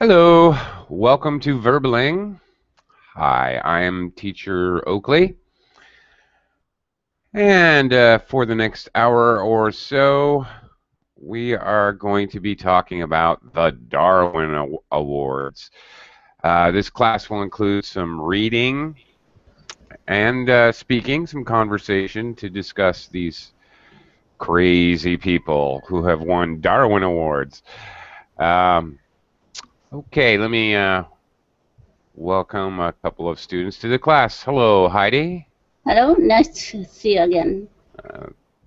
Hello, welcome to Verbaling. Hi, I am teacher Oakley, and for the next hour or so, we are going to be talking about the Darwin Awards. This class will include some reading and speaking, some conversation to discuss these crazy people who have won Darwin Awards. Um, okay, let me welcome a couple of students to the class. Hello, Heidi. Hello, nice to see you again.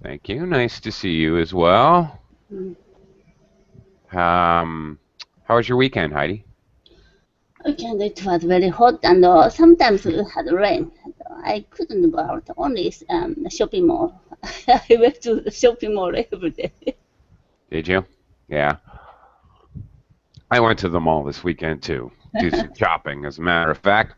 Thank you. Nice to see you as well. How was your weekend, Heidi? Okay, it was very hot and sometimes we had rain. I couldn't go out, only shopping mall. I went to the shopping mall every day. Did you? Yeah. I went to the mall this weekend too. Do some shopping, as a matter of fact.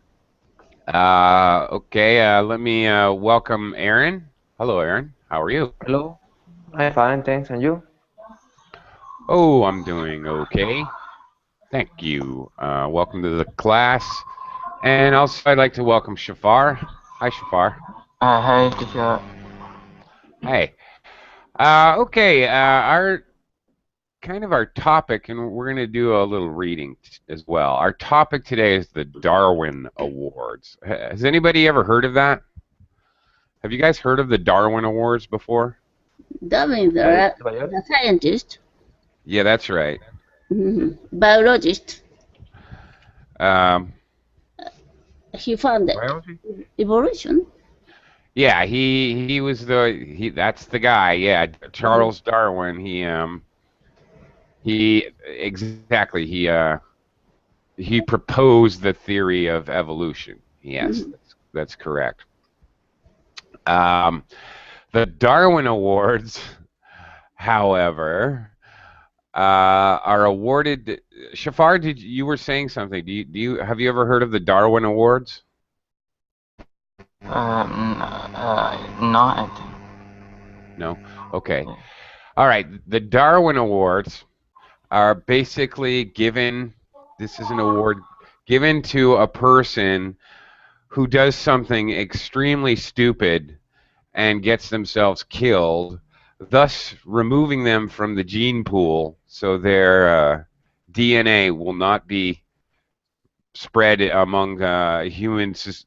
Okay, let me welcome Aaron. Hello, Aaron. How are you? Hello, I'm fine, thanks. And you? Oh, I'm doing okay. Thank you. Welcome to the class. And also, I'd like to welcome Shafar. Hi, Shafar. Hi, teacher. Hey. Okay, our topic, and we're going to do a little reading as well. Our topic today is the Darwin Awards. Has anybody ever heard of that? Have you guys heard of the Darwin Awards before? Darwin, the scientist, Yeah, that's right. biologist, Um, he found Biology? evolution. Yeah, he was that's the guy. Yeah, Charles Darwin. He proposed the theory of evolution. Yes, that's correct. The Darwin Awards, however, are awarded. Shafar, you were saying something? Have you ever heard of the Darwin Awards? No, I think. No. Okay. All right. The Darwin Awards are basically given. This is an award given to a person who does something extremely stupid and gets themselves killed, thus removing them from the gene pool so their DNA will not be spread among humans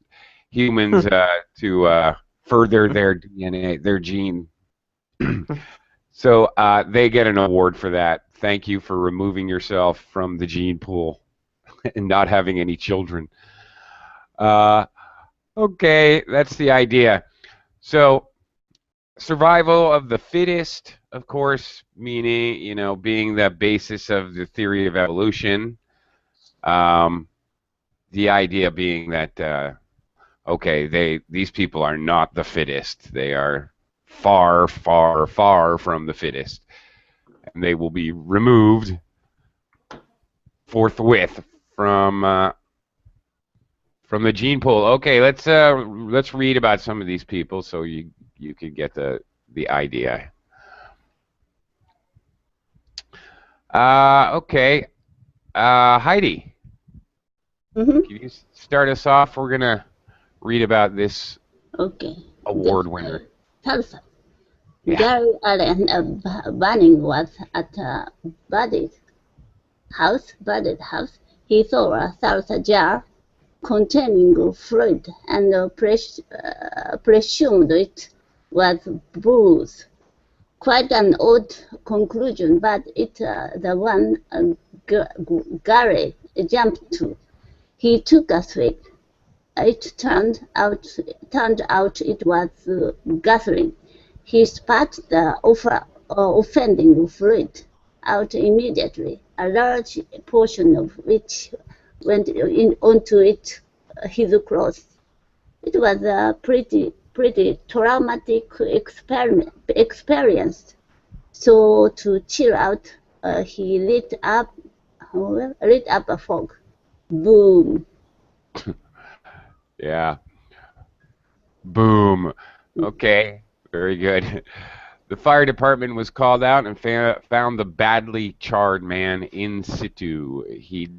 to further their DNA, their gene. So they get an award for that. Thank you for removing yourself from the gene pool and not having any children. Okay, that's the idea. So survival of the fittest, of course, meaning, being the basis of the theory of evolution. The idea being that, okay, these people are not the fittest. They are far, far, far from the fittest. And they will be removed forthwith from the gene pool. Okay, let's read about some of these people so you can get the idea. Okay. Heidi, can you start us off? We're going to read about this award winner. Tulsa. Yeah. Darwin Bunning was at a budded house. He saw a salsa jar containing fluid and presumed it was booze. Quite an odd conclusion, but it's the one Gary jumped to. He took a swig. It turned out it was gasoline. He spat the offending fluid out immediately, a large portion of which went onto his clothes. It was a pretty traumatic experience. So to chill out, he lit up a fog. Boom. Yeah. Boom. Okay. Very good. The fire department was called out and found the badly charred man in situ. He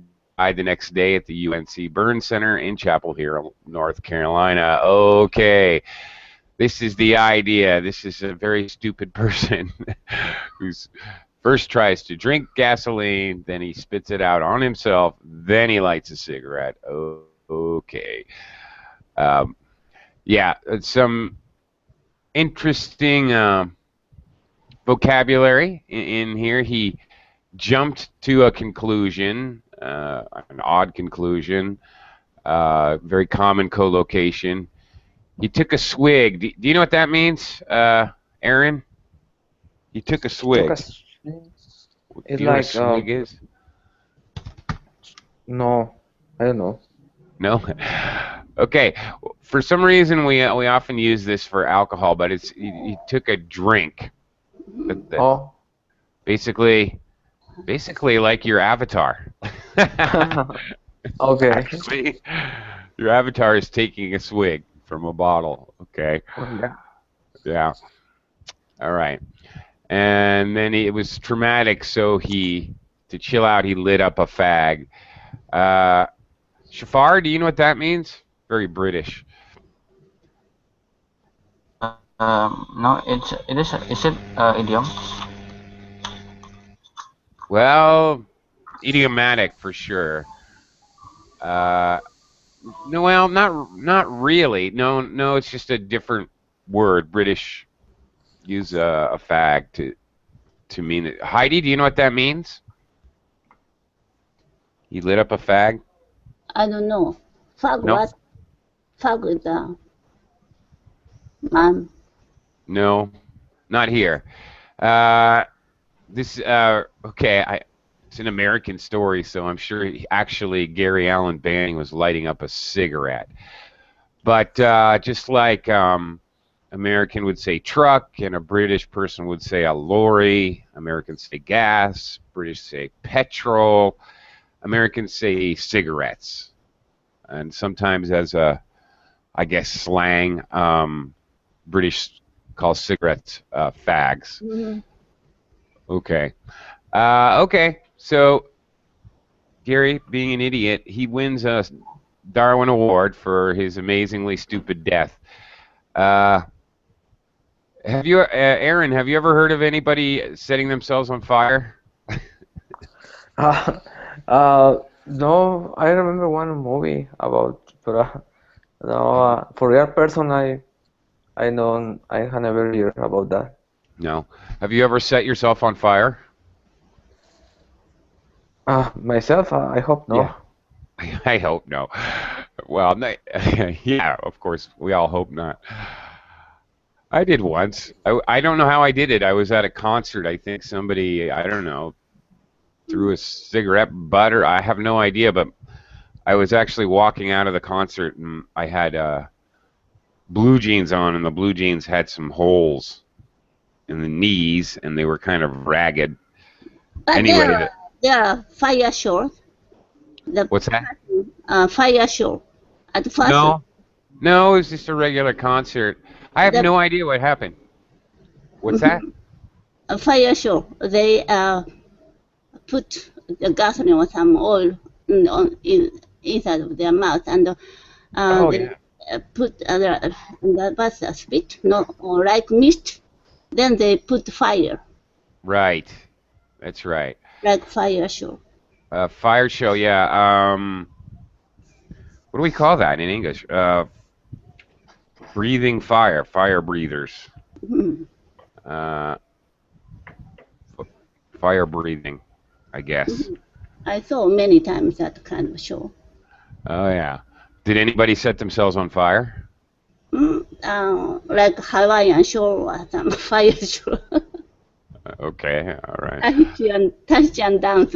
died the next day at the UNC Burn Center in Chapel Hill, North Carolina. Okay, this is the idea. This is a very stupid person who first tries to drink gasoline, then he spits it out on himself, then he lights a cigarette. Oh, okay. Yeah, some interesting vocabulary in here. He jumped to a conclusion, an odd conclusion, very common collocation. He took a swig. Do you know what that means, Aaron? He took a swig. It's do you know like what a swig is? no, I don't know. No? Okay. For some reason, we often use this for alcohol, but it's he took a drink. Oh, Basically like your avatar. okay. Actually, your avatar is taking a swig from a bottle. Okay. Yeah. Yeah. All right. And then it was traumatic, so to chill out, he lit up a fag. Shafar, do you know what that means? Very British. No, is it idiom? Well, idiomatic for sure. No, well, not really. No, it's just a different word. British use a fag to mean it. Heidi, do you know what that means? He lit up a fag? I don't know. Fag No. what? Fag with man. No, not here. Okay, it's an American story, so I'm sure actually Gary Allen Banning was lighting up a cigarette. But just like American would say truck, and a British person would say a lorry, Americans say gas, British say petrol, Americans say cigarettes. And sometimes as I guess, slang, British call cigarettes fags. Mm-hmm. Okay. Okay, so Gary, being an idiot, he wins a Darwin Award for his amazingly stupid death. Aaron, have you ever heard of anybody setting themselves on fire? No, I remember one movie about, but no, for real person, I don't, I have never heard about that. No. Have you ever set yourself on fire? Myself, I hope no. Yeah. I hope no. Well, no, yeah, of course, we all hope not. I did once. I don't know how I did it. I was at a concert. I think somebody, I don't know, threw a cigarette butt, or I have no idea, but I was actually walking out of the concert and I had blue jeans on, and the blue jeans had some holes in the knees and they were kind of ragged. But Anyway, they are fire short. What's that? Fire show at first. No, it was just a regular concert. I have no idea what happened. What's that? A fire show. They put the gasoline or some oil inside of their mouth, and put that was a spit, or like mist. Then they put fire. Right. That's right. Like fire show. Fire show, yeah. What do we call that in English? Breathing fire, fire breathers. Mm-hmm. Fire breathing, I guess. Mm-hmm. I saw many times that kind of show. Oh, yeah. Did anybody set themselves on fire? Like Hawaiian show or some fire show. Okay, all right. Touch and dance.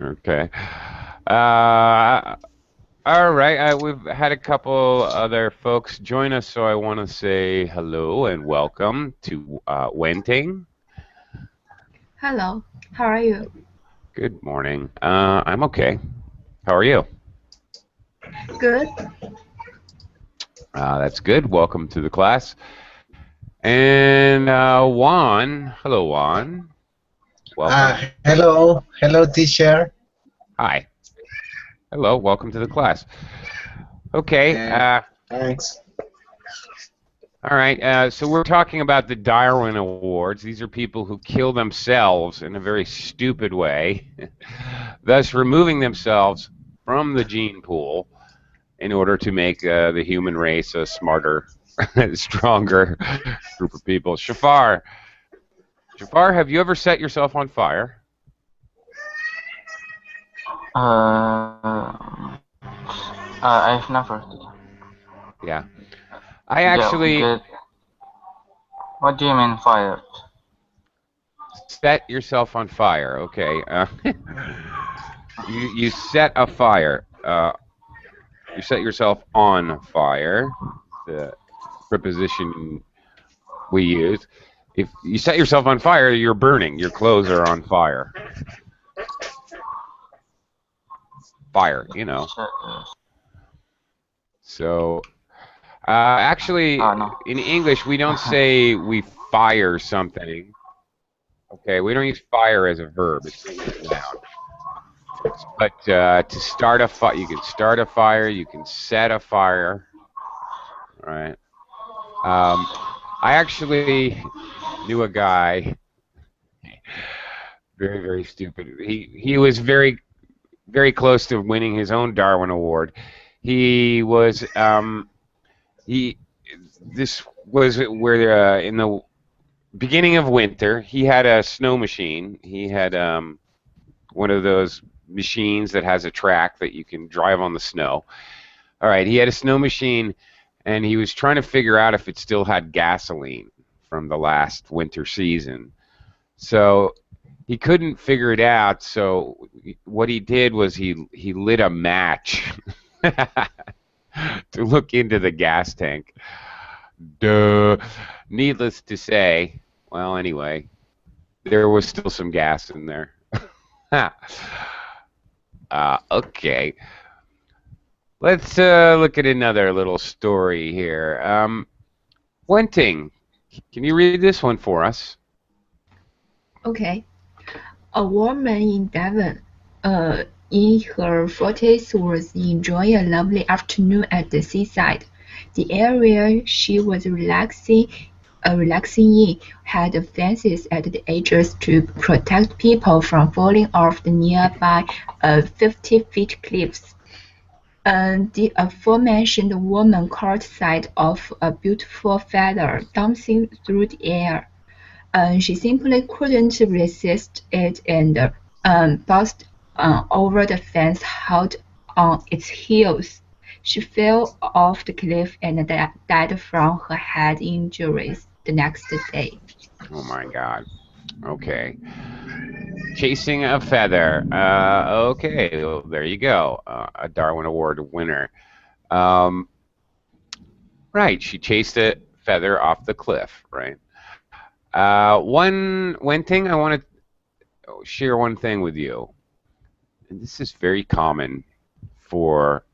Okay. All right. We've had a couple other folks join us, so I want to say hello and welcome to Wenting. Hello. How are you? Good morning. I'm okay. How are you? Good. That's good. Welcome to the class. And Juan. Hello, Juan. Welcome. Hello, teacher. Hi. Hello. Welcome to the class. Okay. Thanks. All right. So we're talking about the Darwin Awards. These are people who kill themselves in a very stupid way, thus removing themselves from the gene pool in order to make the human race a smarter, stronger group of people. Shafar, have you ever set yourself on fire? I've never. Yeah. I actually... Yeah, what do you mean fire? Set yourself on fire. Okay. You set a fire. You set yourself on fire. The preposition we use. If you set yourself on fire, you're burning. Your clothes are on fire. Fire, you know. So, actually, no. in English, we don't say we fire something. Okay, we don't use fire as a verb. It's a noun. But to start a fire, you can start a fire. You can set a fire. All right. I actually knew a guy. Very, very stupid. He was very, very close to winning his own Darwin Award. He was This was where in the beginning of winter he had a snow machine. He had one of those machines that has a track that you can drive on the snow. All right, he had a snow machine, and he was trying to figure out if it still had gasoline from the last winter season. So he couldn't figure it out, so what he did was he lit a match to look into the gas tank. Duh. Needless to say, well, anyway, there was still some gas in there. Okay. Let's look at another little story here. Wenting, can you read this one for us? Okay. A woman in Devon, in her 40s, was enjoying a lovely afternoon at the seaside. The area she was relaxing in had fences at the edges to protect people from falling off the nearby 50-foot cliffs. The aforementioned woman caught sight of a beautiful feather dancing through the air. She simply couldn't resist it and bounced over the fence held on its heels. She fell off the cliff and died from her head injuries the next day. Oh my God. Okay. Chasing a feather. Okay, well, there you go. A Darwin Award winner. Right, she chased a feather off the cliff, right? One thing I want to share one thing with you. And this is very common for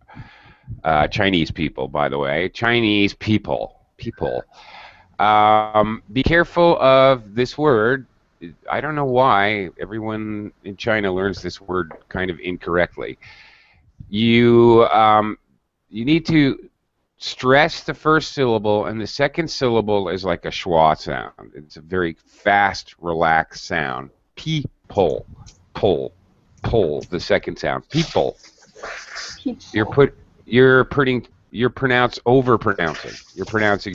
Chinese people, by the way. Chinese people. Be careful of this word. I don't know why everyone in China learns this word kind of incorrectly. You need to stress the first syllable, and the second syllable is like a schwa sound. It's a very fast, relaxed sound. People, pull, the second sound. People. You're pronouncing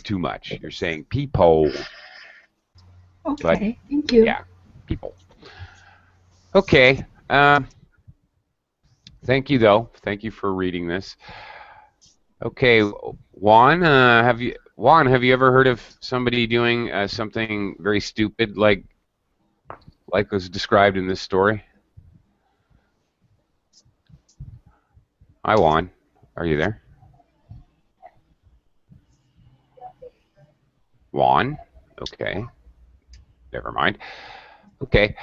too much. You're saying people. Okay, But, thank you. yeah, people. Okay. Thank you, though. Thank you for reading this. Okay, Juan, have you ever heard of somebody doing something very stupid like was described in this story? Hi, Juan. Are you there? Juan? Okay. Never mind. Okay.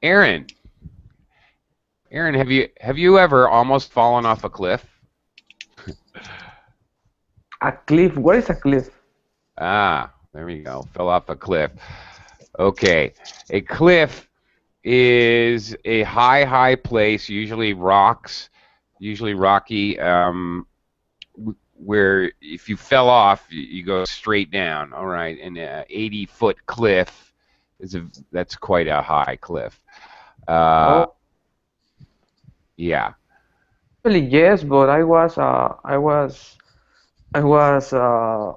Aaron, have you ever almost fallen off a cliff? A cliff? What is a cliff? Ah, there we go. Fell off a cliff. Okay. A cliff is a high place, usually rocks, usually rocky, where if you fell off, you go straight down. All right, and a 80-foot cliff that's quite a high cliff. Oh, Yeah. actually yes, but I was what is the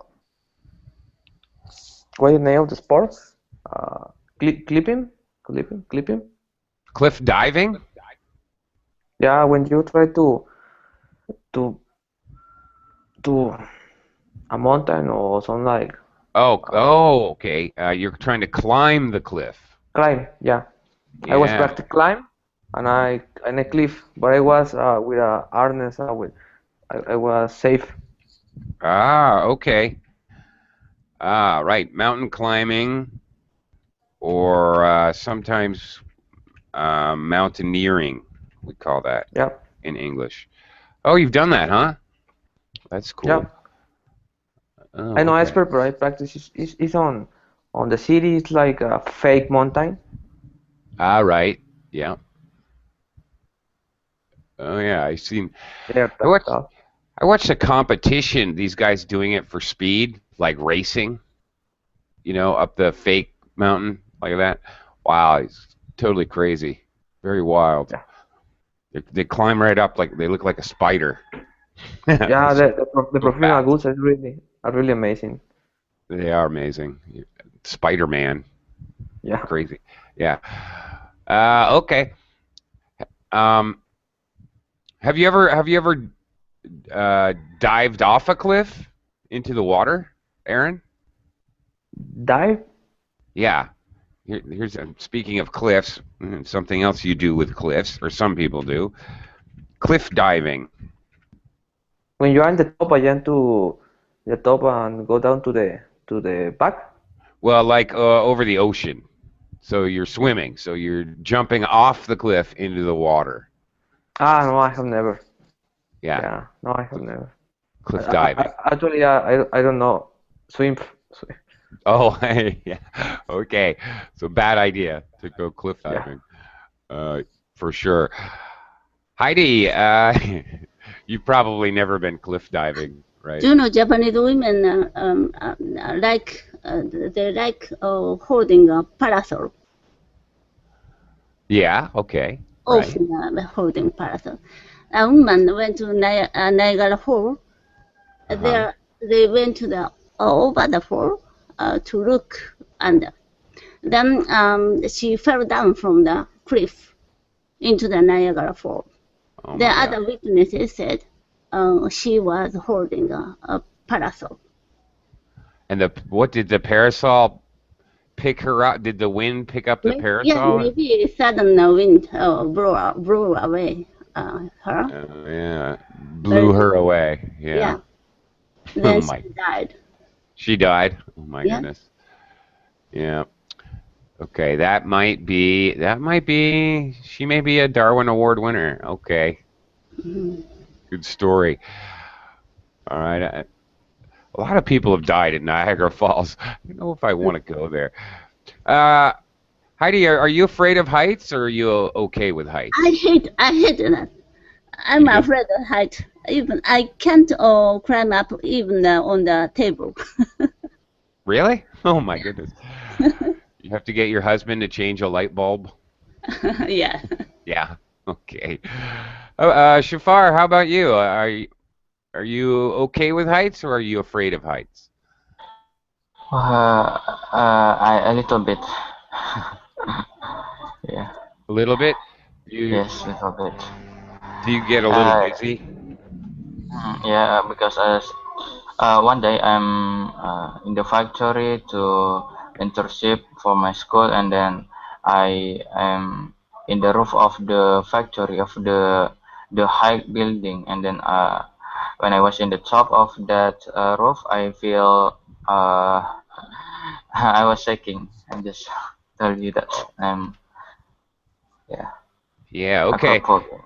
name of the sport? Uh, clipping. Cliff diving? Yeah, when you try to to a mountain or something like Okay. You're trying to climb the cliff. climb. Yeah, I was Yeah. practicing climb, and I cliff, but I was with a harness. I was safe. Okay. Right. Mountain climbing, or sometimes mountaineering, we call that Yeah, in English. Oh, you've done that, huh? That's yeah. cool. Oh, I know okay. expert, but I practice is on the city. It's like a fake mountain. Right. Yeah. Oh, yeah. They're I watched. tough. I watched a competition. These guys doing it for speed, like racing. Up the fake mountain like that. Wow, it's totally crazy. Very wild. Yeah, They climb right up like they look like a spider. yeah. So The so professional fast. goods are really amazing. They are amazing. Spider-Man, Yeah, crazy. Yeah. Okay. Um, have you ever dived off a cliff into the water, Aaron? dive. Yeah. Here's speaking of cliffs, something else you do with cliffs, or some people do. Cliff diving. When you are in the top, again to the top and go down to the back. Well, like over the ocean. So you're swimming. So you're jumping off the cliff into the water. Ah, no, I have never. Yeah. Yeah, no, I have Cliff, never. cliff diving. Actually, I don't know swim. Oh, yeah. Okay. So bad idea to go cliff Yeah. diving. For sure. Heidi, you've probably never been cliff diving, right? Do you know Japanese women they like holding a parasol, Yeah. Okay. Right. often holding parasol. A woman went to Niagara Falls. There they went to the over the fall to look, and then she fell down from the cliff into the Niagara Falls. Oh The my God. other witnesses said she was holding a parasol. And what did the parasol pick her up? Did the wind pick up the Yeah, parasol? maybe sudden wind blew away her. Yeah. Blew But, her away. yeah, Yeah. Oh then she my. died. She died. Oh my Yeah. goodness. Yeah. Okay, that might be she may be a Darwin Award winner. Okay. Mhm. Good story. All right. A lot of people have died at Niagara Falls. I don't know if I want to go there. Uh, Heidi, are you afraid of heights, or are you okay with heights? I hate that. I'm You hate- afraid of height. Even I can't climb up even on the table. Really? Oh my goodness. You have to get your husband to change a light bulb? Yeah. Yeah. Okay. Shafar, how about you? Are you okay with heights, or are you afraid of heights? I a little bit. Yeah. A little bit? You Yes, little bit. do you get a little Uh, dizzy? yeah, because one day I'm in the factory to internship for my school, and then I am in the roof of the factory of the high building, and then when I was in the top of that roof, I feel I was shaking. I'm just tell you that I'm yeah Yeah, okay. acrophobia.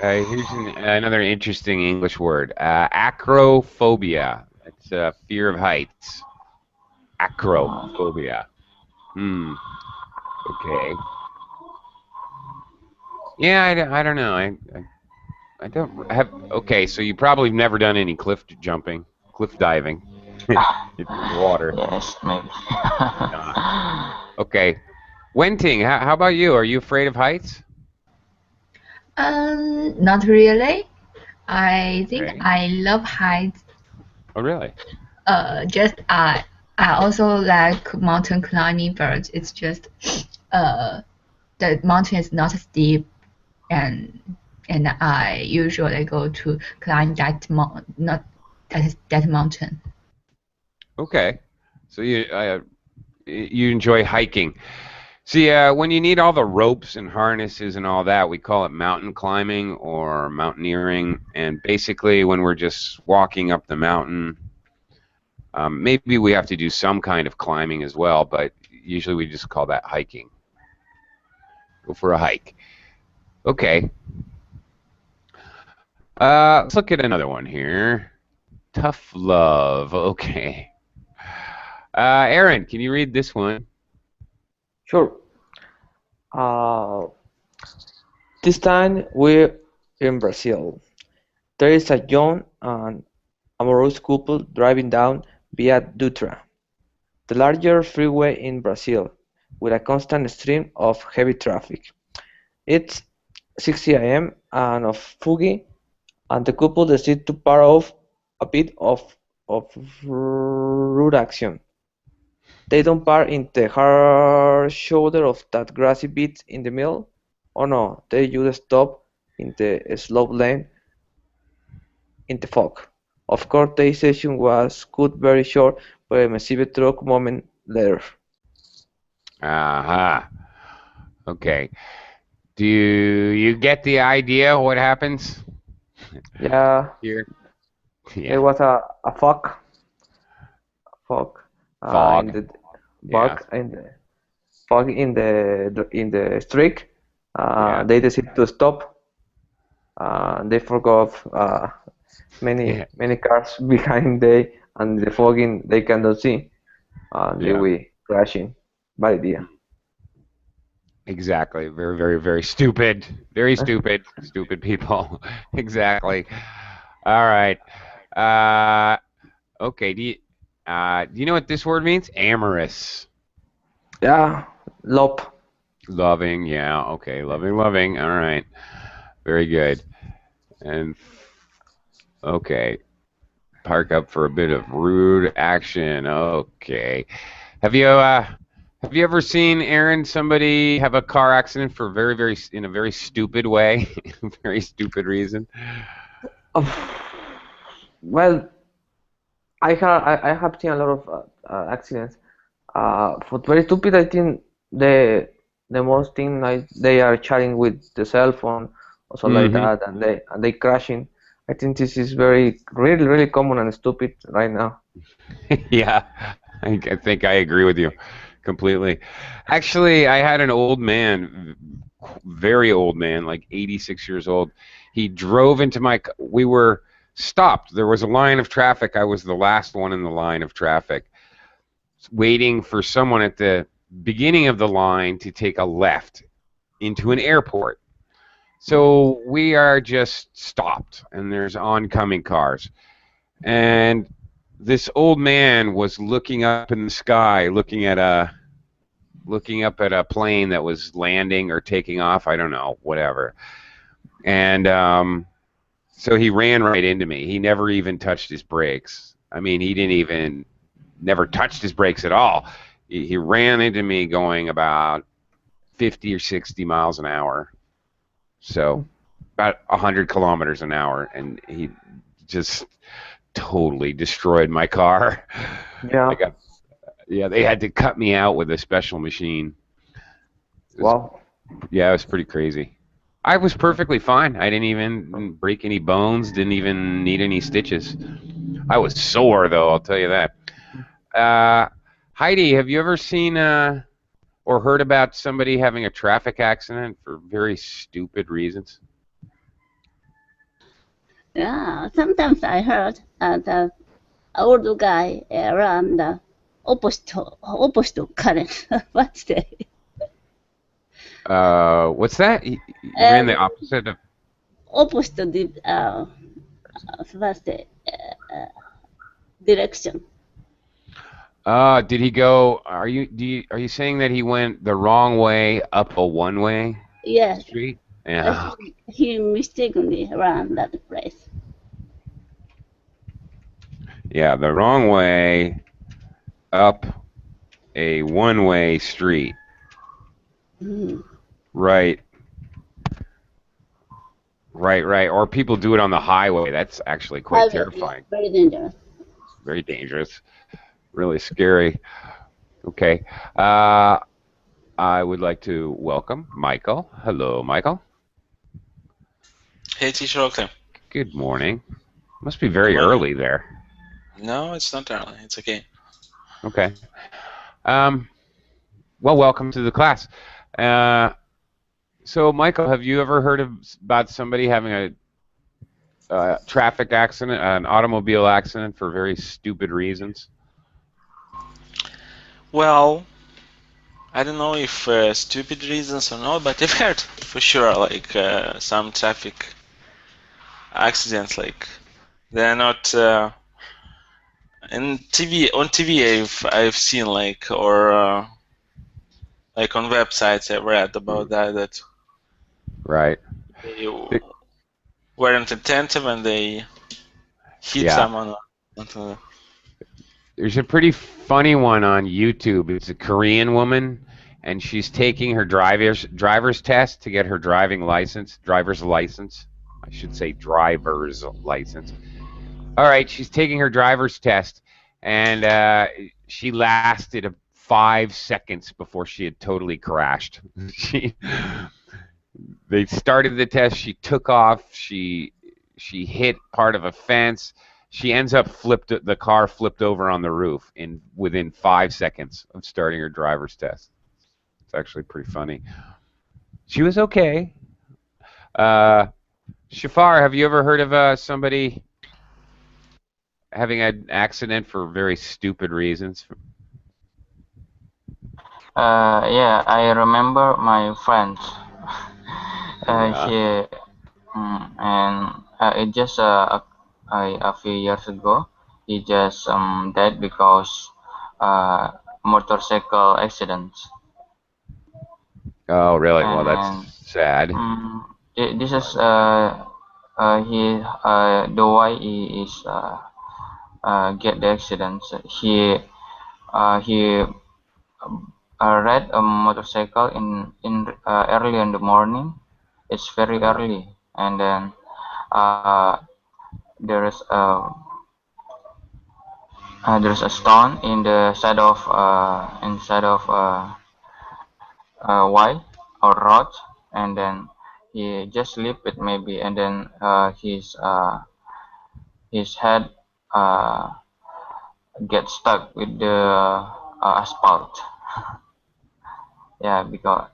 Here's another interesting English word. Acrophobia. It's fear of heights. Acrophobia. Hmm. Okay. Yeah, I don't know. I don't have. Okay, so you probably have never done any cliff jumping, cliff diving in the water. Yes, maybe. Nah. Okay. Wenting, how about you? Are you afraid of heights? Not really. I think Okay. I love heights. Oh, really? I also like mountain climbing, but it's just the mountain is not steep, and I usually go to climb not that mountain. Okay. So you enjoy hiking. See, when you need all the ropes and harnesses and all that, we call it mountain climbing or mountaineering. And basically, when we're just walking up the mountain, maybe we have to do some kind of climbing as well, but usually we just call that hiking. Go for a hike. Okay. Let's look at another one here. Tough love. Okay. Aaron, can you read this one? Sure. Uh, this time we're in Brazil. There is a young and amorous couple driving down Via Dutra, the larger freeway in Brazil, with a constant stream of heavy traffic. It's 6 a.m. and of foggy, and the couple decide to par off a bit of rude action. They don't park in the hard shoulder of that grassy bit in the middle. Oh no, they just stop in the slope lane in the fog. Of course, the session was cut very short by a massive truck moment later. Aha. Okay. Do you get the idea what happens Yeah, here? there Yeah. was a fog in Fog. the Yeah. bug in the fog in the streak. Yeah. They decided to stop. They forgot Yeah. many cars behind they and the fogging they cannot see. They Yeah. will crashing. Bad idea. Exactly. Very, very, very stupid. Very stupid. Stupid people. Exactly. All right. Uh, okay. Do you know what this word means? Amorous. Yeah, lop. Loving. Yeah. Okay. Loving. Loving. All right. Very good. And okay. Park up for a bit of rude action. Okay. Have you ever seen, Aaron, somebody have a car accident for very, very in a very stupid way, very stupid reason? Well, I have seen a lot of accidents. For very stupid, I think the most thing like they are chatting with the cell phone or something like Hmm. that, and they crashing. I think this is very really common and stupid right now. Yeah, I think I agree with you completely. Actually, I had an old man, very old man, like 86 years old. He drove into we were stopped. There was a line of traffic. I was the last one in the line of traffic, waiting for someone at the beginning of the line to take a left into an airport. So we are just stopped, and there's oncoming cars. And this old man was looking up in the sky, looking up at a plane that was landing or taking off. I don't know, whatever. And so he ran right into me. He never even touched his brakes. I mean, he didn't even never touched his brakes at all. He ran into me going about 50 or 60 miles an hour. So about 100 kilometers an hour, and he just totally destroyed my car. Yeah. Yeah, they had to cut me out with a special machine. Wow. Yeah, it was pretty crazy. I was perfectly fine. I didn't even break any bones, didn't even need any stitches. I was sore, though, I'll tell you that. Heidi, have you ever seen or heard about somebody having a traffic accident for very stupid reasons? Yeah, sometimes I heard the old guy run the opposite current. What's the What's that? He ran the opposite of. Opposite the first direction. Did he go? Are you saying that he went the wrong way up a one-way Yes, street? Yeah. he mistakenly ran that place. Yeah, the wrong way up a one-way street. Mm. Right. Right. Or people do it on the highway. That's actually quite terrifying. Yeah, very dangerous. Very dangerous. Really scary. Okay. I would like to welcome Michael. Hello, Michael. Hey, Teacher Oakley. Good morning. Must be very early there. No, it's not early. It's okay. Okay. Well, welcome to the class. So, Michael, have you ever heard about somebody having a traffic accident, an automobile accident for very stupid reasons? Well, I don't know if stupid reasons or not, but I've heard for sure like some traffic accidents, like they're not in TV. On TV, I've seen like or like on websites I've read about that. Right. They weren't attentive and they hit someone. There's a pretty funny one on YouTube. It's a Korean woman, and she's taking her driver's test to get her driver's license. I should say driver's license. All right, she's taking her driver's test, and she lasted 5 seconds before she had totally crashed. They started the test. She took off. She hit part of a fence. She ends up the car flipped over on the roof within 5 seconds of starting her driver's test. It's actually pretty funny. She was okay. Shafar, have you ever heard of somebody having an accident for very stupid reasons? Yeah, I remember my friends. It just a few years ago, he just died because motorcycle accidents. Oh, really? Well, that's sad. This is the why he is get the accidents. He ride a motorcycle in early in the morning. It's very early, and then there's a stone in the side of Y or road, and then he just slip it maybe, and then his head gets stuck with the asphalt. Yeah, because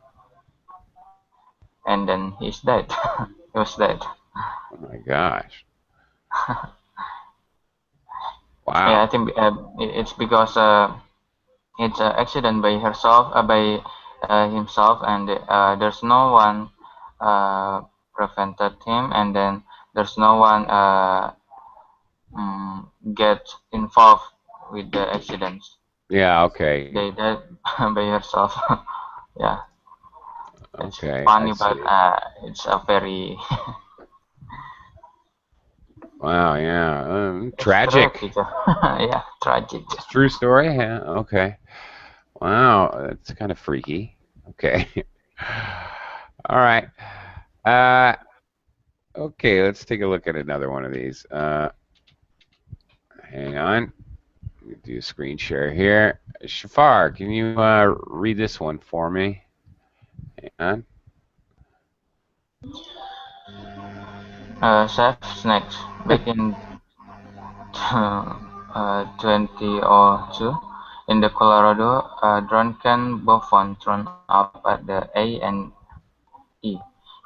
and then he's dead. He was dead. Oh my gosh. Wow. Yeah, I think it's because it's an accident by himself, and there's no one prevented him, and then there's no one get involved with the accidents. Yeah. Okay. They died by herself. Yeah. It's okay. funny, but it's a very wow. Yeah. Tragic. Yeah, tragic. It's a true story. Yeah. Okay. Wow. That's kind of freaky. Okay. All right. Okay. Let's take a look at another one of these. Hang on. Do a screen share here. Shafar, can you read this one for me? Hang on. Chef Snacks. Back in 2002, in the Colorado, Drunken Devon thrown up at the A&E.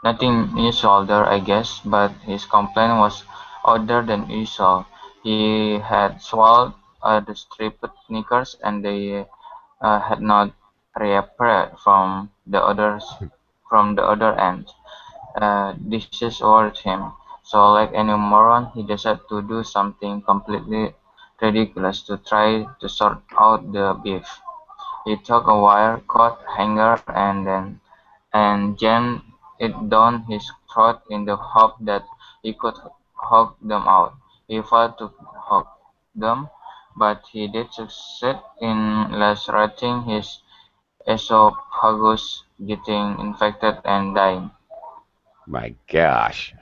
Nothing unusual there, I guess, but his complaint was odder than usual. He had swallowed the stripped knickers, and they had not reappeared from the others from the other end. This is worried him. So, like any moron, he decided to do something completely ridiculous to try to sort out the beef. He took a wire coat hanger and jammed it down his throat in the hope that he could hog them out. He failed to hog them, but he did succeed in lacerating his esophagus, getting infected and dying. My gosh.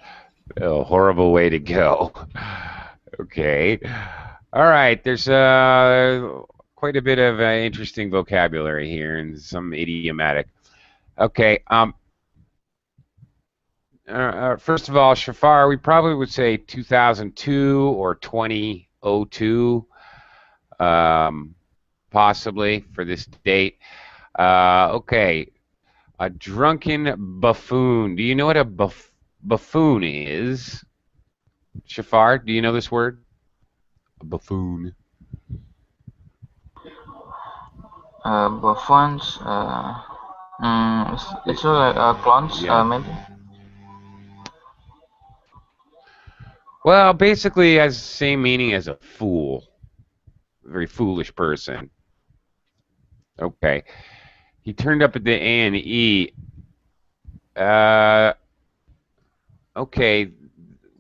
A horrible way to go. Okay. All right. There's quite a bit of interesting vocabulary here and some idiomatic. Okay. First of all, Shafar, we probably would say 2002 or 2002, possibly for this date. Okay. A drunken buffoon. Do you know what a buffoon is? Shafar, do you know this word? A buffoon. Buffons, it's like clowns, Yeah. maybe. Well, basically it has the same meaning as a fool. A very foolish person. Okay. He turned up at the A&E. Okay.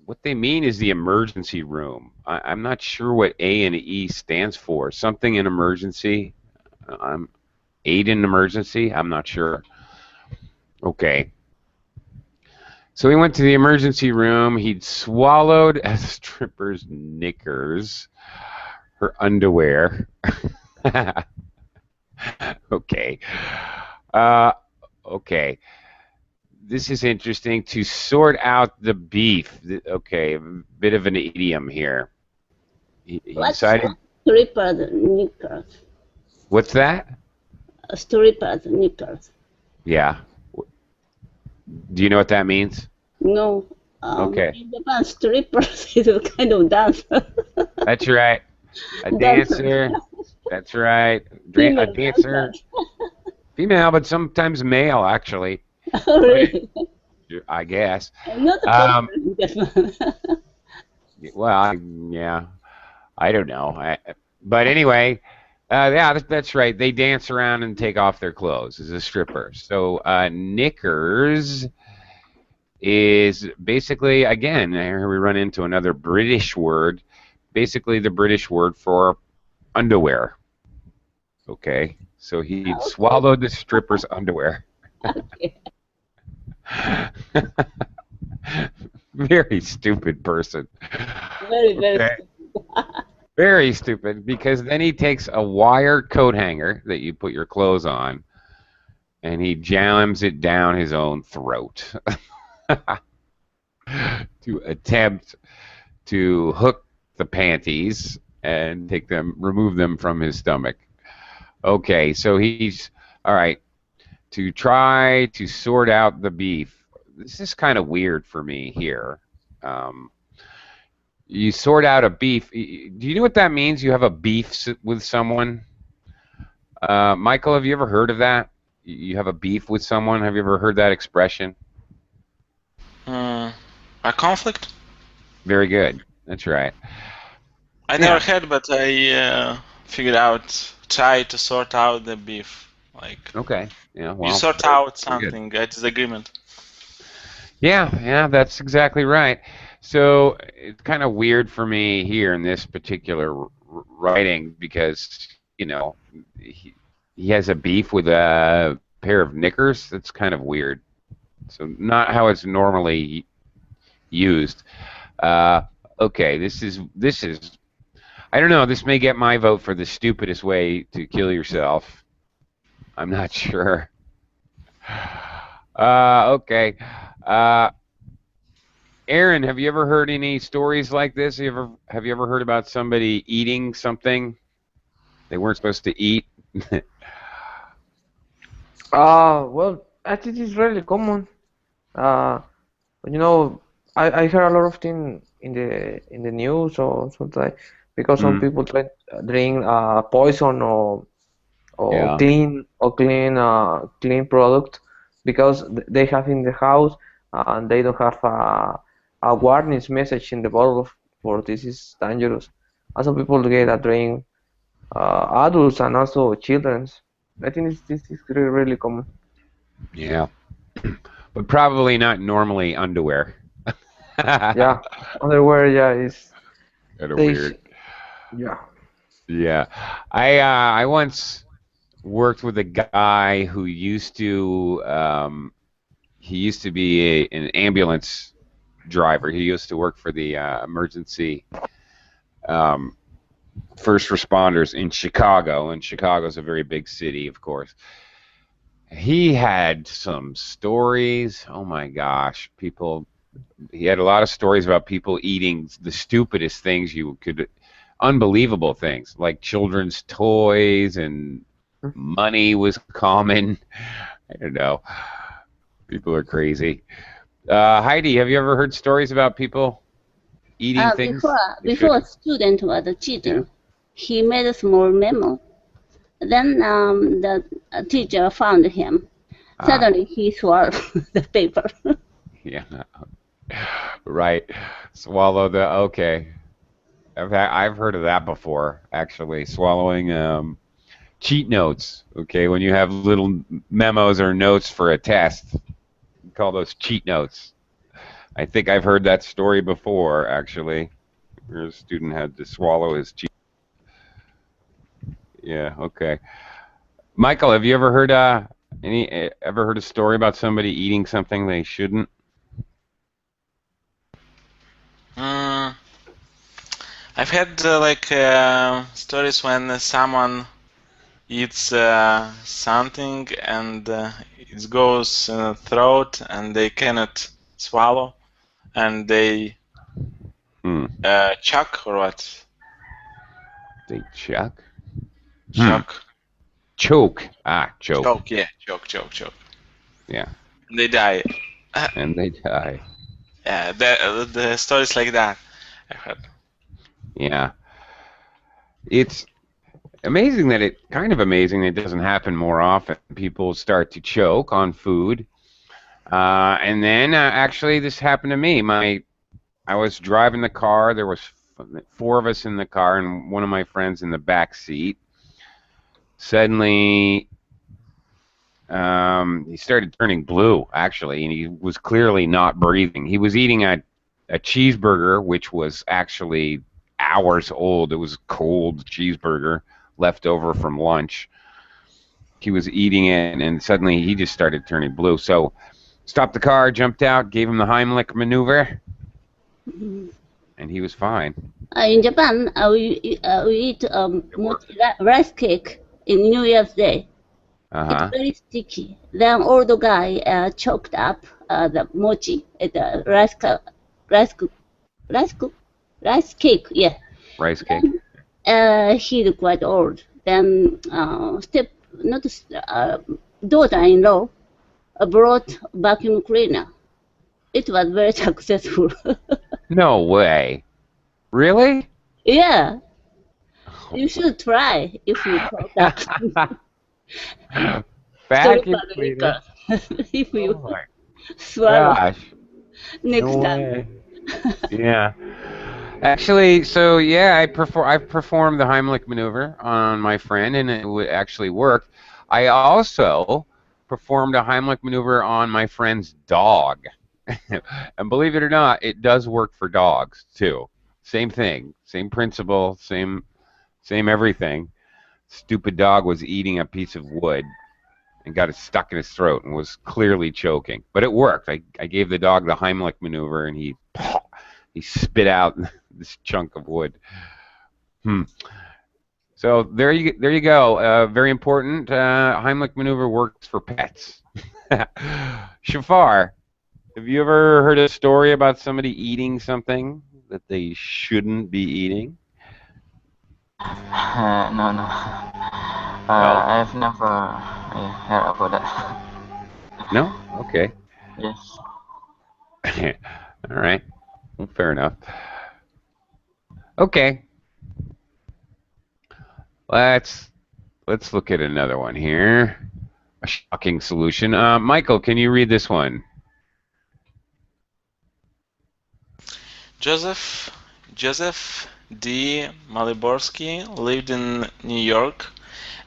What they mean is the emergency room. I'm not sure what A&E stands for. Something in emergency. Aid in emergency? I'm not sure. Okay. So he went to the emergency room. He'd swallowed a stripper's knickers, her underwear. Okay. Okay. This is interesting. To sort out the beef. Okay, a bit of an idiom here. He decided. Stripper's knickers. What's that? Stripper's knickers. Yeah. Do you know what that means? No. Okay. In Japan, strippers is a kind of dancer. That's right. A dancer. That's right. A dancer. Female, but sometimes male, actually. Really? I guess. Not popular in Japan. Well, yeah. I don't know. But anyway, yeah, that's right. They dance around and take off their clothes as a stripper. So knickers is basically, again, here we run into another British word, basically the British word for underwear. Okay, so he swallowed the stripper's underwear. Okay. Very stupid person. Very, very Okay. stupid. Very stupid, because then he takes a wire coat hanger that you put your clothes on, and he jams it down his own throat to attempt to hook the panties and remove them from his stomach. Okay, so he's, all right, to try to sort out the beef. This is kind of weird for me here. You sort out a beef. Do you know what that means? You have a beef with someone? Michael, have you ever heard of that? You have a beef with someone? Have you ever heard that expression? A conflict? Very good. That's right. I never had, but I figured out, try to sort out the beef. Like, Okay. Yeah. Well, you sort out something, a disagreement. Yeah, that's exactly right. So it's kind of weird for me here in this particular writing because, you know, he has a beef with a pair of knickers. That's kind of weird. So not how it's normally used. Okay, this is. I don't know. This may get my vote for the stupidest way to kill yourself. I'm not sure. Okay. Aaron, have you ever heard any stories like this? Have you ever heard about somebody eating something they weren't supposed to eat? Well, I think it's really common. You know, I hear a lot of things in the news or something because some people try to drink poison or Yeah. clean product because they have in the house and they don't have a warning message in the bottle for this is dangerous. Also, people get a drink, adults and also children. I think this is really, really common. Yeah, but probably not normally underwear. Yeah, underwear, yeah, is Kind of they, weird. yeah. Yeah, I once worked with a guy who used to he used to be an ambulance driver. He used to work for the emergency um, first responders in Chicago, and Chicago's a very big city, of course. He had some stories. Oh my gosh, people. He had a lot of stories about people eating the stupidest things you could, unbelievable things like children's toys and money was common. I don't know. People are crazy. Heidi, have you ever heard stories about people eating things they Before a shouldn't? student was cheating, Yeah. he made a small memo. Then the teacher found him. Suddenly he swallowed the paper. Yeah. Right. Swallow the. Okay. I've heard of that before. Actually, swallowing cheat notes. Okay, when you have little memos or notes for a test, you call those cheat notes. I think I've heard that story before. Actually, where a student had to swallow his cheat. Yeah. Okay. Michael, have you ever heard ever heard a story about somebody eating something they shouldn't? Mm, I've had stories when someone eats something and it goes in the throat and they cannot swallow and they choke or what? They chuck? Choke. Choke. Ah, choke. Choke, yeah. Choke. Yeah. And they die. And they die. Yeah, the stories like that I've heard. Yeah. It's amazing that kind of amazing it doesn't happen more often. People start to choke on food. And then actually this happened to me. I was driving the car. There was four of us in the car and one of my friends in the back seat. Suddenly, he started turning blue, actually, and he was clearly not breathing. He was eating a cheeseburger, which was actually hours old. It was a cold cheeseburger left over from lunch. He was eating it, and suddenly he just started turning blue. So, stopped the car, jumped out, gave him the Heimlich maneuver, and he was fine. In Japan, we eat rice cake in New Year's Day. It's very sticky. Then old guy choked up the mochi at the rice cake. Yeah. Rice cake. He's quite old. Then daughter-in-law brought vacuum cleaner. It was very successful. No way. Really? Yeah. You should try if you talk that. Vacuum cleaner. If you Oh my swallow gosh. next No time. way. Yeah. Actually, so yeah, I've performed the Heimlich maneuver on my friend, and it actually worked. I also performed a Heimlich maneuver on my friend's dog, and believe it or not, it does work for dogs too. Same thing, same principle, same everything. Stupid dog was eating a piece of wood and got it stuck in his throat and was clearly choking, but it worked. I gave the dog the Heimlich maneuver, and he spit out this chunk of wood. So there you go. Very important. Heimlich maneuver works for pets. Shafar, have you ever heard a story about somebody eating something that they shouldn't be eating? No. I've never heard about that. No? Okay. Yes. All right. Well, fair enough. Okay. Let's look at another one here. a shocking solution. Michael, can you read this one? Joseph D. Maliborski lived in New York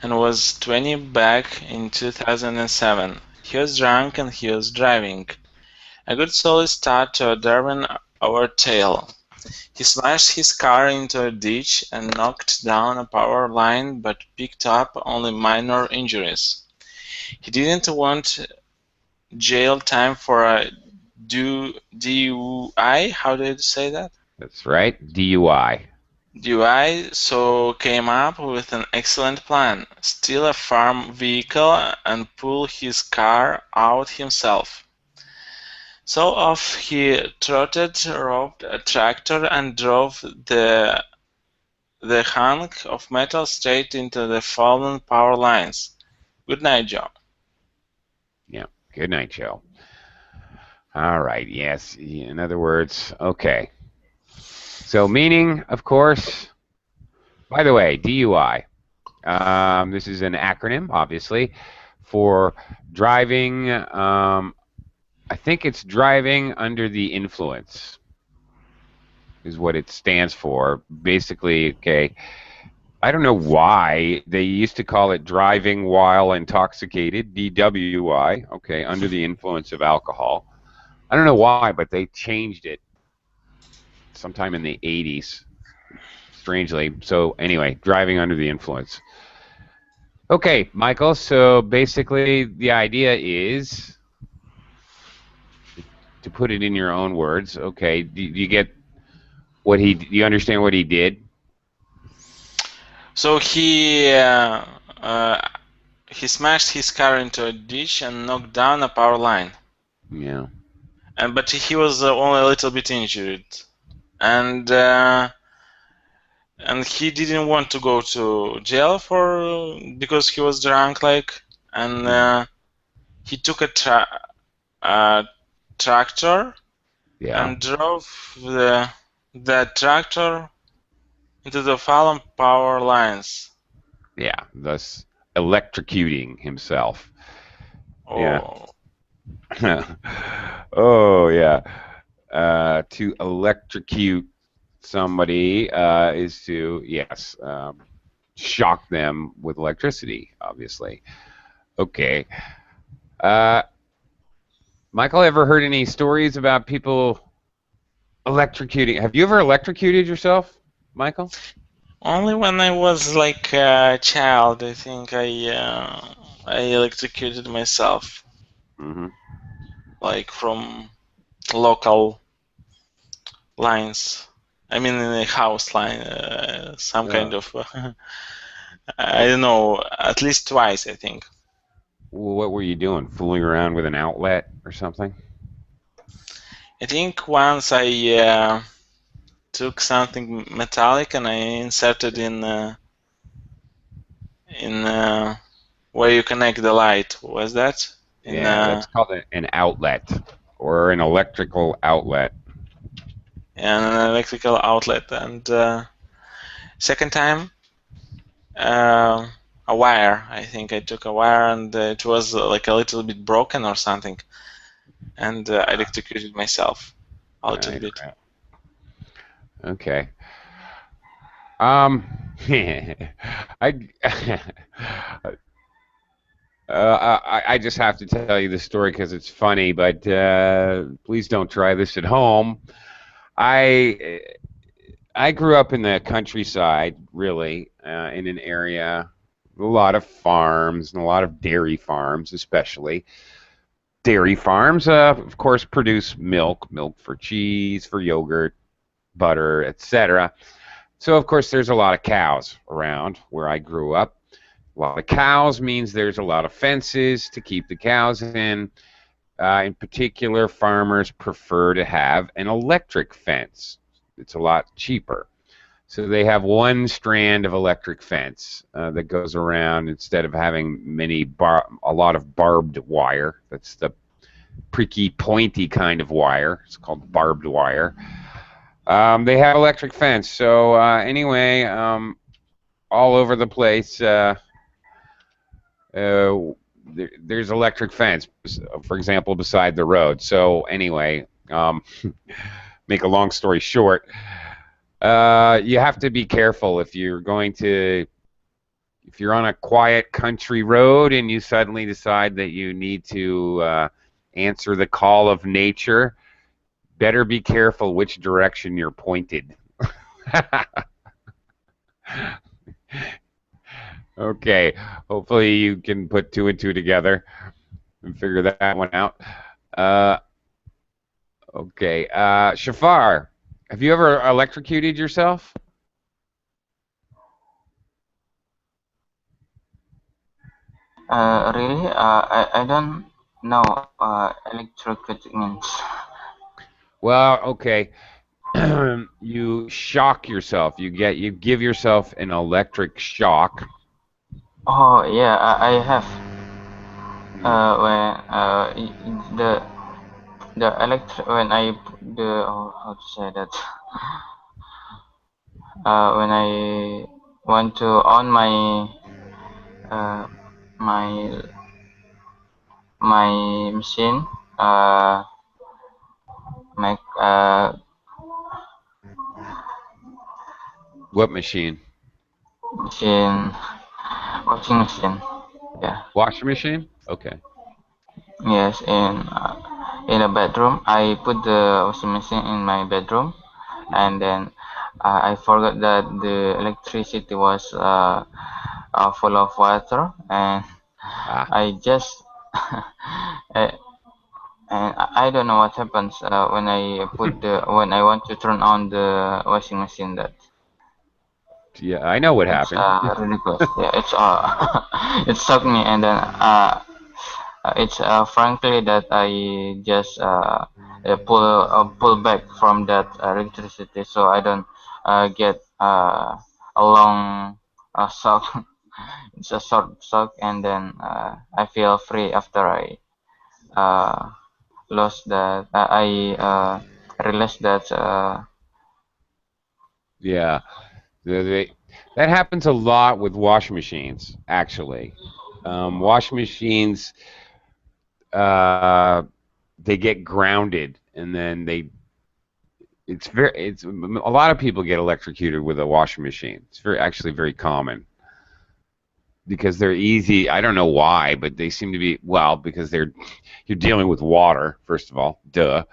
and was 20 back in 2007. He was drunk and he was driving. A good solid start to a Darwin our tale. He smashed his car into a ditch and knocked down a power line but picked up only minor injuries. He didn't want jail time for a DUI. How do you say that? That's right, DUI. DUI, so came up with an excellent plan: steal a farm vehicle and pull his car out himself. So off he trotted, roped a tractor, and drove the hunk of metal straight into the fallen power lines. Good night, Joe. Yeah, good night, Joe. All right, yes, in other words, okay. So meaning, of course, by the way, DUI. This is an acronym, obviously, for driving, I think it's driving under the influence is what it stands for. Basically, okay, I don't know why they used to call it driving while intoxicated, DWI, okay, under the influence of alcohol. I don't know why, but they changed it sometime in the 80s, strangely. So anyway, driving under the influence. Okay, Michael, so basically the idea is, to put it in your own words, okay, do you get what do you understand what he did? So he smashed his car into a ditch and knocked down a power line. Yeah. But he was only a little bit injured, and he didn't want to go to jail because he was drunk, and he took a tractor, Yeah. and drove the tractor into the fallen power lines. Yeah, thus electrocuting himself. Oh. Yeah. Oh, yeah. To electrocute somebody is to, yes, shock them with electricity, obviously. Okay. Michael, ever heard any stories about people electrocuting? Have you ever electrocuted yourself, Michael? Only when I was like a child, I think I electrocuted myself. Mm-hmm. Like from local lines. I mean, in a house line, some kind of. I don't know, at least twice, I think. What were you doing? Fooling around with an outlet or something? I think once I took something metallic and I inserted in where you connect the light. Was that? Yeah, that's called an outlet or an electrical outlet. And an electrical outlet. And second time, a wire. I think I took a wire and it was like a little bit broken or something. And I electrocuted myself a little bit. Okay. I just have to tell you the story because it's funny, but please don't try this at home. I grew up in the countryside, really, in an area with a lot of farms and a lot of dairy farms, especially. Dairy farms, of course, produce milk for cheese, for yogurt, butter, etc. So, of course, there's a lot of cows around where I grew up. A lot of cows means there's a lot of fences to keep the cows in. In particular, farmers prefer to have an electric fence. It's a lot cheaper. So they have one strand of electric fence that goes around instead of having a lot of barbed wire. That's the pricky, pointy kind of wire. It's called barbed wire. They have electric fence. So anyway, all over the place, there's electric fence, for example, beside the road. So anyway, make a long story short, you have to be careful if you're on a quiet country road and you suddenly decide that you need to answer the call of nature. Better be careful which direction you're pointed. Okay, hopefully you can put 2 and 2 together and figure that one out. Okay, Shafar, have you ever electrocuted yourself? Really? I don't know electrocution means. Well, okay. You shock yourself. You give yourself an electric shock. Oh yeah, I have. When the electric when I the how to say that when I want to on uh, my my machine my What machine? machine washing machine. Yeah. Washing machine? Okay. Yes, in a bedroom. I put the washing machine in my bedroom, and then I forgot that the electricity was full of water, and I just and I don't know what happens when I when I want to turn on the washing machine. That Yeah, I know what it's happened. ridiculous. Yeah, it's it shocked me, and then it's frankly that I just pull back from that electricity, so I don't get a long shock. It's a short shock, and then I feel free after I uh, lost that. I realized that. Yeah. That happens a lot with washing machines, actually. Washing machines, they get grounded, and then it's a lot of people get electrocuted with a washing machine. It's actually very common because they're easy. I don't know why, but they seem to be, well, because you're dealing with water, first of all, duh,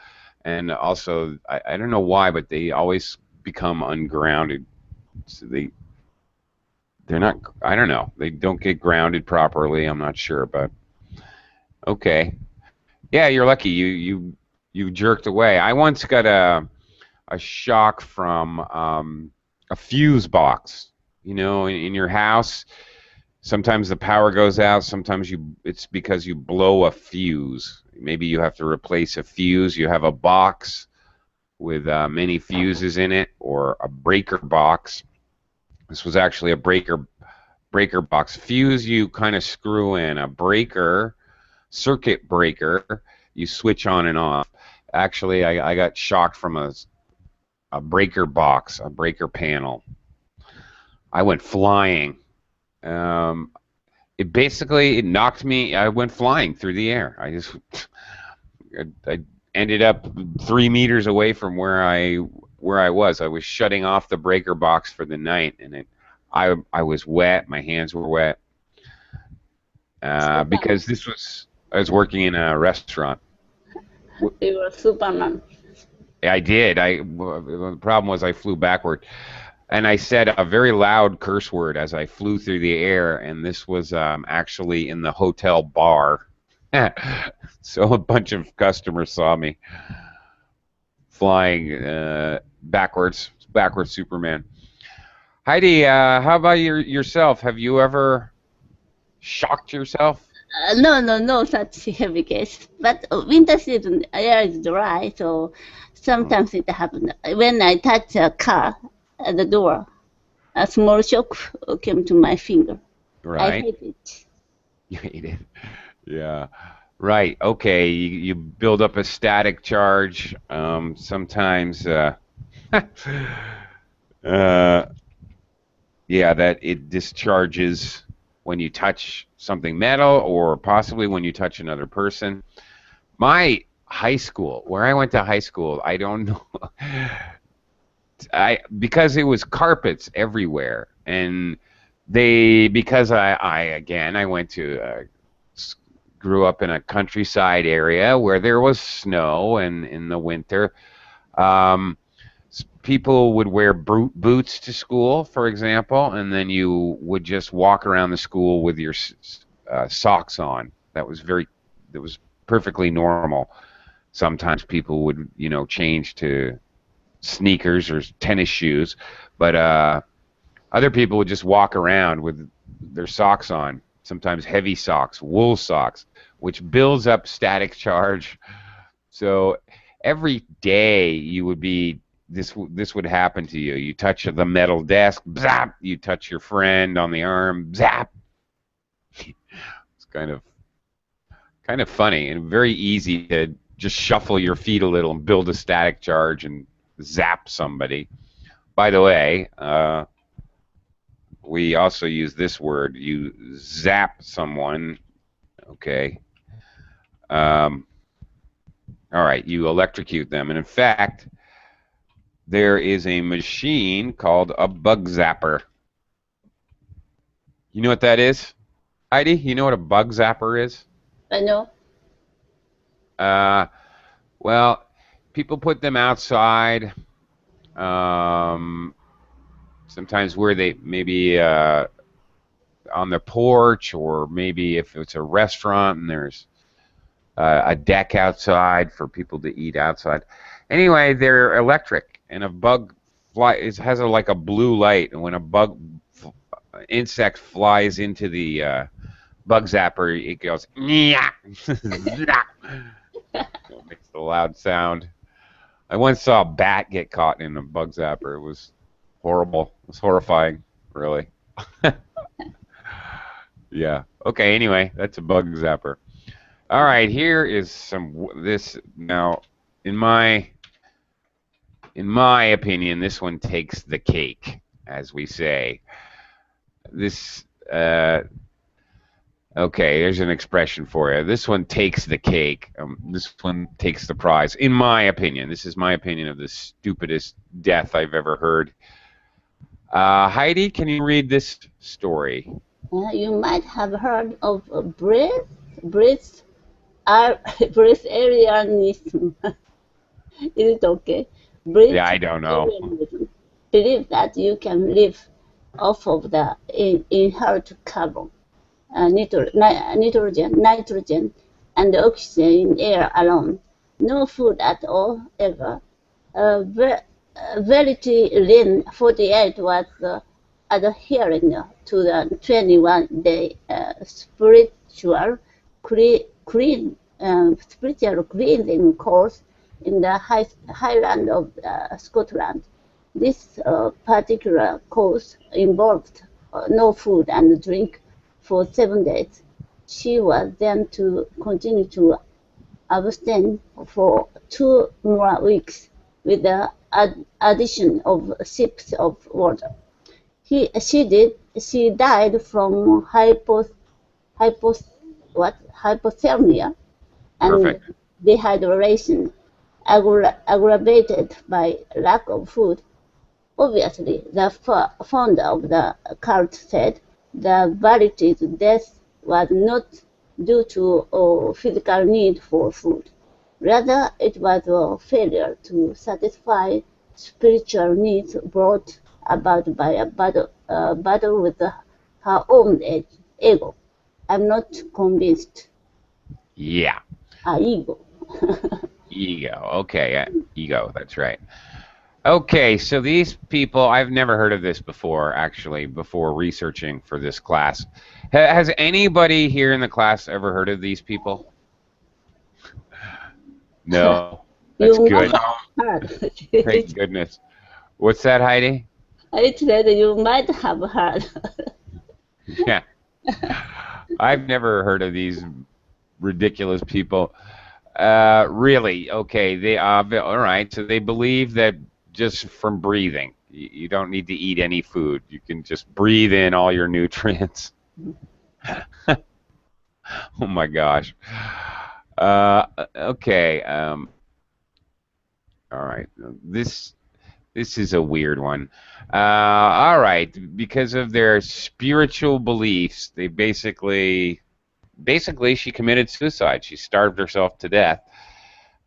and also I don't know why, but they always become ungrounded. So they're not, I don't know, they don't get grounded properly. I'm not sure, but okay. Yeah, you're lucky. You jerked away. I once got a shock from a fuse box. You know, in your house, sometimes the power goes out. Sometimes it's because you blow a fuse. Maybe you have to replace a fuse. You have a box with many fuses in it, or a breaker box. This was actually a breaker box. Fuse you kind of screw in. A breaker, circuit breaker, you switch on and off. Actually, I got shocked from a breaker box, a breaker panel. I went flying. It knocked me. I went flying through the air. I ended up 3 meters away from where I was. I was shutting off the breaker box for the night, and I was wet. My hands were wet because I was working in a restaurant. You were Superman. I did. The problem was I flew backward, and I said a very loud curse word as I flew through the air, and this was actually in the hotel bar. So a bunch of customers saw me flying backwards Superman. Heidi, how about yourself? Have you ever shocked yourself? No, such heavy case. But winter season, air is dry, so sometimes it happens. When I touch a car at the door, a small shock came to my finger. Right. I hate it. You hate it. Yeah. Right. Okay. You build up a static charge. Sometimes, yeah, that it discharges when you touch something metal or possibly when you touch another person. My high school, where I went to high school, I don't know, because it was carpets everywhere, and because I went to grew up in a countryside area where there was snow, and in the winter, people would wear boots to school, for example, and then you would just walk around the school with your socks on. That was perfectly normal. Sometimes people would, change to sneakers or tennis shoes, but other people would just walk around with their socks on, sometimes heavy socks, wool socks, which builds up static charge. So every day you would be, this would happen to you. You touch the metal desk, zap. You touch your friend on the arm, zap. It's kind of funny and very easy to just shuffle your feet a little and build a static charge and zap somebody. By the way, we also use this word. You zap someone. Okay. All right. You electrocute them, and in fact, there is a machine called a bug zapper. You know what that is, Heidi? You know what a bug zapper is? I know. Well, people put them outside. Sometimes where they maybe on the porch, or maybe if it's a restaurant and there's a deck outside for people to eat outside. Anyway, they're electric, and a bug has like a blue light, and when a insect flies into the bug zapper, it goes yeah. It makes a loud sound. I once saw a bat get caught in a bug zapper. It was horrible. It was horrifying, really. Yeah. Okay. Anyway, that's a bug zapper. All right. Here is this now. In my opinion, this one takes the cake, as we say. This. Okay, there's an expression for you. This one takes the cake. This one takes the prize, in my opinion. This is my opinion of the stupidest death I've ever heard. Heidi, can you read this story? You might have heard of Breatharianism. Is it okay? Yeah, I don't know. Believe that you can live off of the inherent carbon, nitrogen, and oxygen in air alone. No food at all, ever. Veritarian 48 was adhering to the 21-day spiritual cleansing course in the Highland of Scotland. This particular course involved no food and drink for 7 days. She was then to continue to abstain for 2 more weeks with the addition of sips of water. She died from hypothermia and Perfect. dehydration, aggravated by lack of food. Obviously, the founder of the cult said the Verity's death was not due to a physical need for food. Rather, it was a failure to satisfy spiritual needs brought about by a battle with her own ego. I'm not convinced. Yeah. Ego. Ego. Okay. Ego. That's right. Okay. So these people, I've never heard of this before, actually, before researching for this class. Has anybody here in the class ever heard of these people? No. That's good. Thank goodness. What's that, Heidi? I said you might have heard. Yeah. I've never heard of these ridiculous people. Really? Okay. They all right. So they believe that just from breathing, you don't need to eat any food. You can just breathe in all your nutrients. Oh my gosh. Okay. All right. This is a weird one. All right. Because of their spiritual beliefs, they basically she committed suicide. She starved herself to death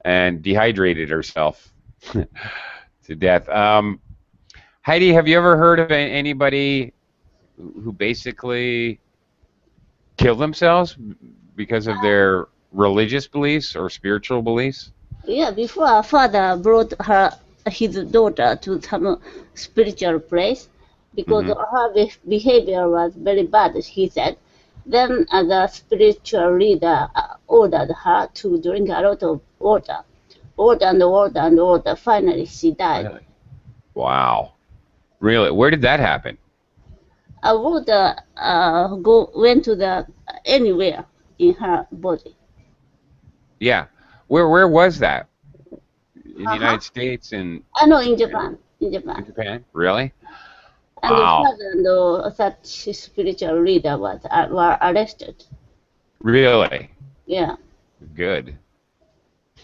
and dehydrated herself to death. Heidi, have you ever heard of anybody who basically killed themselves because of their religious beliefs or spiritual beliefs? Yeah, before our father brought his daughter to some spiritual place because her behavior was very bad, he said. Then the spiritual leader ordered her to drink a lot of water. Water and water and water. Finally, she died. Really? Wow. Really? Where did that happen? Water went to the anywhere in her body. Yeah. Where was that? In the United States and I know in Japan. In Japan. in Japan? Really? And Wow. the father and such spiritual leader were arrested. Really? Yeah. Good.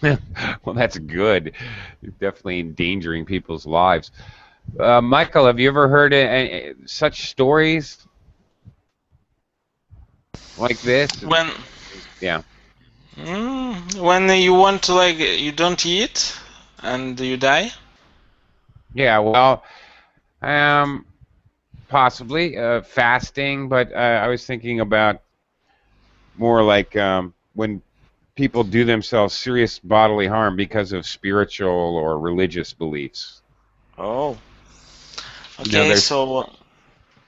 Well, that's good. You're definitely endangering people's lives. Michael, have you ever heard such stories like this? When Yeah. when you want to like you don't eat and you die. Yeah. Well, possibly fasting, but I was thinking about more like when people do themselves serious bodily harm because of spiritual or religious beliefs. Oh. You know, Okay, so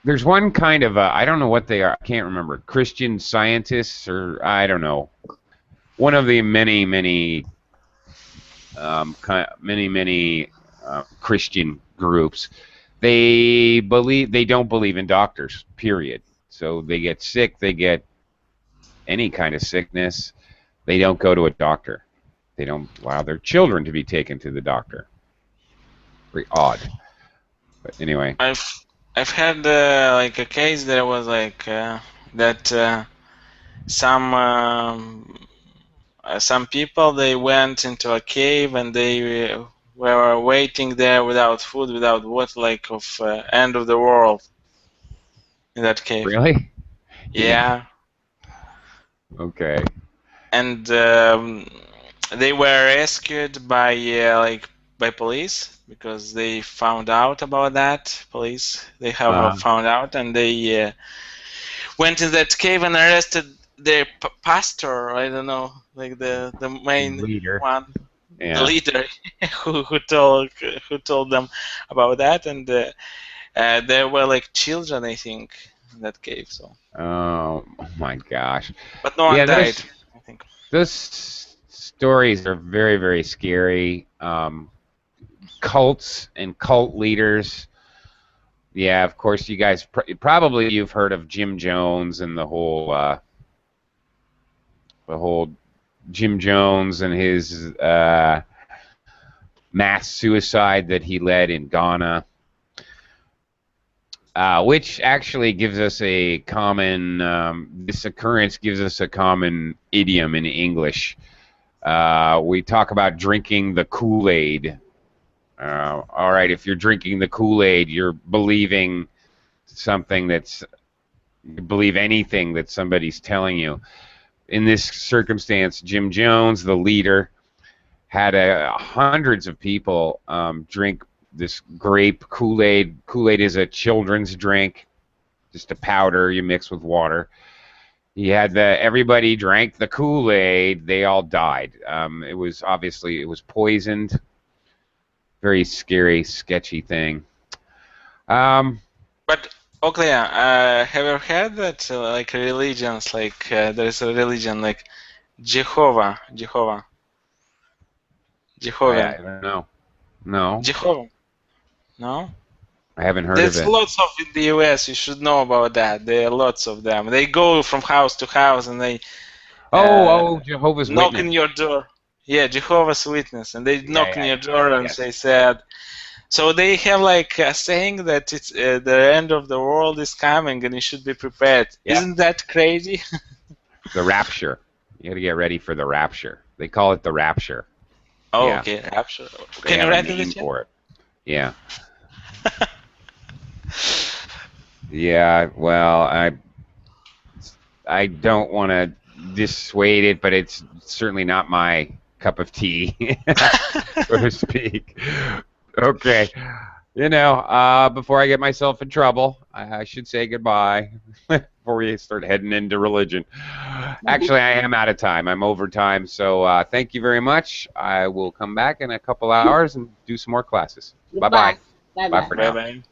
there's one kind of I don't know what they are. I can't remember. Christian scientists or I don't know. One of the many Christian groups. They don't believe in doctors. Period. So they get sick. They get any kind of sickness. They don't go to a doctor. They don't allow their children to be taken to the doctor. Very odd. But anyway. I've had like a case that was like that some people they went into a cave and they were waiting there without food, without water, like of end of the world in that cave. Really? Yeah. Okay. And they were rescued by by police because they found out about that. Police they have found out, and they went in that cave and arrested their pastor. I don't know, like the main leader. one, yeah. The leader who told them about that, and there were like children, I think, in that cave. So. Oh my gosh. But no one died. I think. Those stories are very, very scary. Cults and cult leaders. Yeah, of course, you guys probably you've heard of Jim Jones and the whole Jim Jones and his mass suicide that he led in Ghana, which actually gives us a common. This occurrence gives us a common idiom in English. We talk about drinking the Kool-Aid. All right, if you're drinking the Kool-Aid, you're believing something you believe anything that somebody's telling you. In this circumstance, Jim Jones, the leader, had hundreds of people drink this grape Kool-Aid. Kool-Aid is a children's drink, just a powder you mix with water. He had everybody drank the Kool-Aid. They all died. It was poisoned. Very scary, sketchy thing. But Oclea, have you heard that like religions, like there is a religion like Jehovah? I don't know. No. Jehovah. No. I haven't heard There's of it. lots of in the US. You should know about that. There are lots of them. They go from house to house and they Jehovah's knock Witness. on your door. Yeah, Jehovah's Witness, and they knock on your door and they said, So they have like a saying that it's the end of the world is coming and you should be prepared. Yep. Isn't that crazy? The rapture. You got to get ready for the rapture. They call it the rapture. Oh, Yeah. okay, rapture. They Can you have write a in the name chat? for it. Yeah. Yeah. Well, I don't want to dissuade it, but it's certainly not my cup of tea, so to speak. Okay. You know, before I get myself in trouble, I should say goodbye before we start heading into religion. Actually, I am out of time. I'm over time, so thank you very much. I will come back in a couple hours and do some more classes. Bye-bye. Bye Bye bye. for now. Bye-bye.